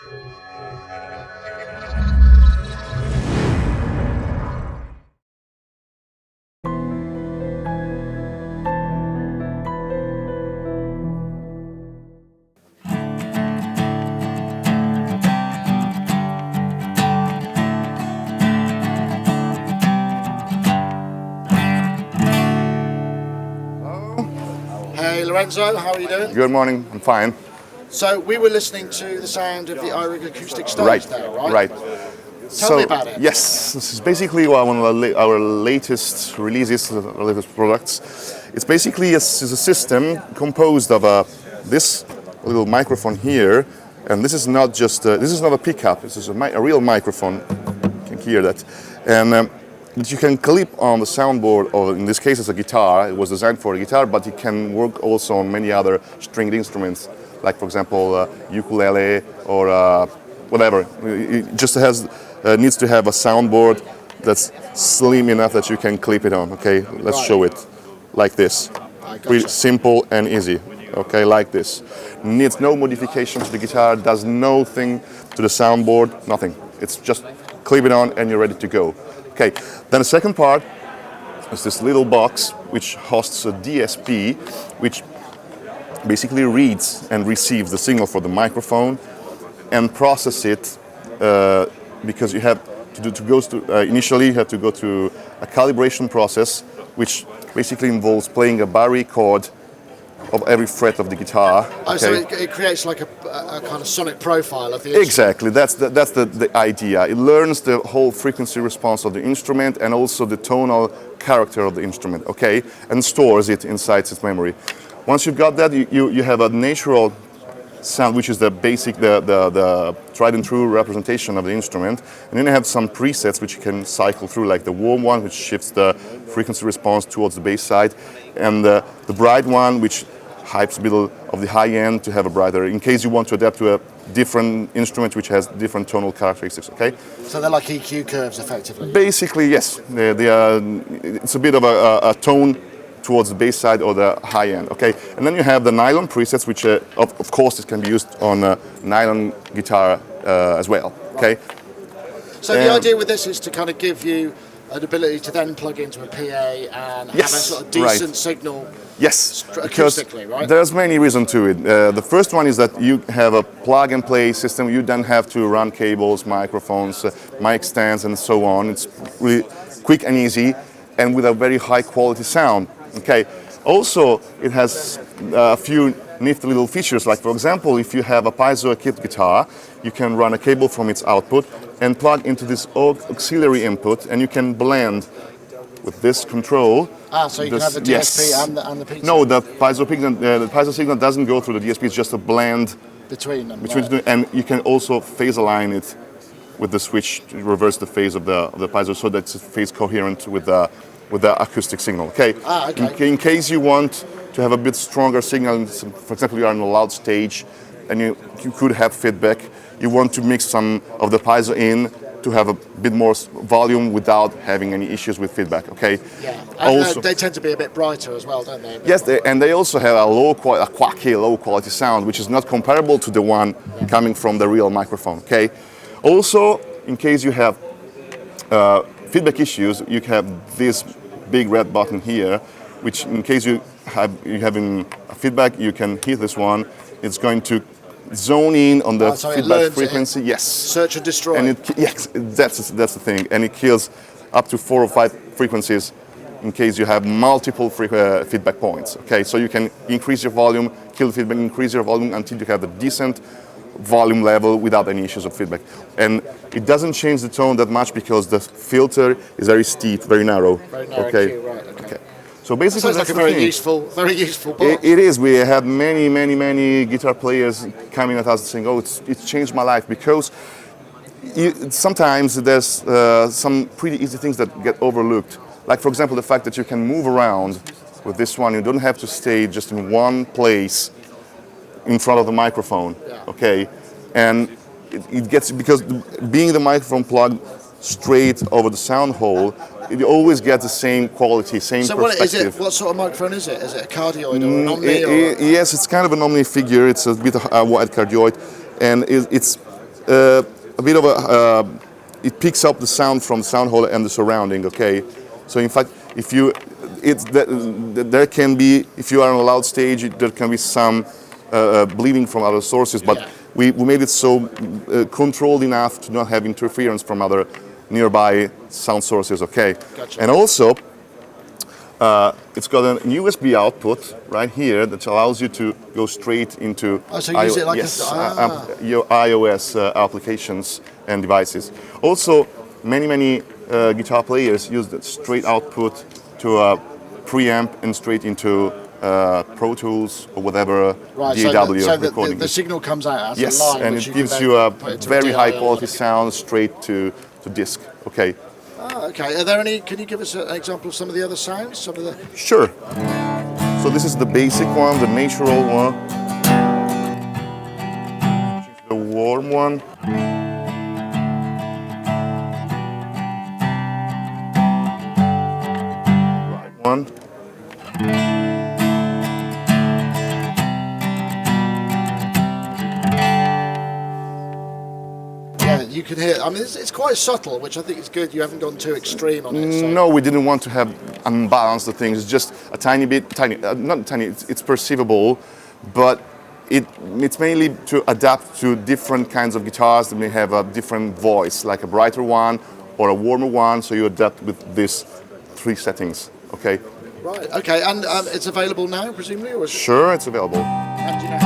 Hey Lorenzo, how are you doing? Good morning, I'm fine. So we were listening to the sound of the iRig Acoustic Stage Right, there, right? right. Tell me about it. Yes, this is basically one of our latest releases, latest products. It's basically a system composed of this little microphone here, and this is not just this is not a pickup. This is a real microphone. You can hear that, and that you can clip on the soundboard, or in this case, it's a guitar. It was designed for a guitar, but it can work also on many other stringed instruments, like for example, ukulele or whatever. It just needs to have a soundboard that's slim enough that you can clip it on. Okay, let's show it like this. Pretty simple and easy. Okay, like this. Needs no modification to the guitar. Does nothing to the soundboard. Nothing. It's just clip it on and you're ready to go. Okay. Then the second part is this little box which hosts a DSP, which basically reads and receives the signal for the microphone and process it. Because you have initially you have to go through a calibration process, which basically involves playing a bar chord of every fret of the guitar. Oh, so it creates like a kind of sonic profile of the instrument. Exactly, that's the idea. It learns the whole frequency response of the instrument and also the tonal character of the instrument, okay, and stores it inside its memory. Once you've got that, you have a natural sound, which is the basic, the tried and true representation of the instrument, and then you have some presets which you can cycle through, like the warm one, which shifts the frequency response towards the bass side, and the bright one, which hypes a bit of the high end to have a brighter, in case you want to adapt to a different instrument which has different tonal characteristics. Okay. So they're like EQ curves, effectively. Basically, yes. They are. It's a bit of a tone towards the bass side or the high end, okay? And then you have the nylon presets, which of course it can be used on a nylon guitar as well, okay? So the idea with this is to kind of give you an ability to then plug into a PA and have a sort of decent signal. Yes, acoustically, right? There's many reasons to it. The first one is that you have a plug and play system. You don't have to run cables, microphones, mic stands, and so on. It's really quick and easy, and with a very high quality sound. Okay. Also, it has a few nifty little features, like for example, if you have a piezo-equipped guitar, you can run a cable from its output and plug into this auxiliary input, and you can blend with this control. So you can have the DSP and the PIC signal? No, the piezo signal doesn't go through the DSP, it's just a blend between them. And you can also phase align it with the switch to reverse the phase of the piezo, so that it's phase coherent with the acoustic signal. Okay. In case you want to have a bit stronger signal, for example, you are on a loud stage and you could have feedback, you want to mix some of the piezo in to have a bit more volume without having any issues with feedback, okay? Yeah, and also, they tend to be a bit brighter as well, don't they? Yes, and they also have a quacky, low quality sound, which is not comparable to the one coming from the real microphone, okay? Also, in case you have feedback issues, you have this big red button here, which in case you're having a feedback, you can hit this one. It's going to zone in on the feedback frequency. Yes. Search and destroy. And yes, that's the thing. And it kills up to 4 or 5 frequencies in case you have multiple feedback points. Okay, so you can increase your volume, kill the feedback, increase your volume until you have a decent volume level without any issues of feedback. And it doesn't change the tone that much because the filter is very steep, very narrow. Very narrow. Okay. Right. Okay. So basically, sounds like a very useful box. It is. We have many guitar players coming at us saying, "Oh, it's changed my life," because sometimes there's some pretty easy things that get overlooked. Like for example, the fact that you can move around with this one. You don't have to stay just in one place in front of the microphone, okay? And it gets, because being the microphone plugged straight over the sound hole, it always gets the same quality, same perspective. What sort of microphone is it? Is it a cardioid or an omni? Yes, it's kind of an omni figure. It's a bit of a wide cardioid, and a bit of a, it picks up the sound from the sound hole and the surrounding, okay? So in fact, if you, there can be, if you are on a loud stage, there can be some bleeding from other sources, but we made it so controlled enough to not have interference from other nearby sound sources, okay? Gotcha. And also, it's got an USB output right here that allows you to go straight into use it like your iOS applications and devices. Also, many guitar players use that straight output to a preamp and straight into Pro Tools or whatever DAW recording. The signal comes out as yes, a line, and it gives you a very high quality sound straight to disc. Okay. Ah, okay. Are there any? Can you give us an example of some of the other sounds? Some of the. Sure. So this is the basic one, the natural one. The warm one. Right one. You can hear. I mean, it's quite subtle, which I think is good. You haven't gone too extreme on it. So. No, we didn't want to have unbalanced the things. It's just a tiny bit, not tiny. It's perceivable, but it's mainly to adapt to different kinds of guitars that may have a different voice, like a brighter one or a warmer one. So you adapt with these 3 settings. Okay. Right. Okay. And it's available now, presumably, or is it? Sure, it's available. And do you know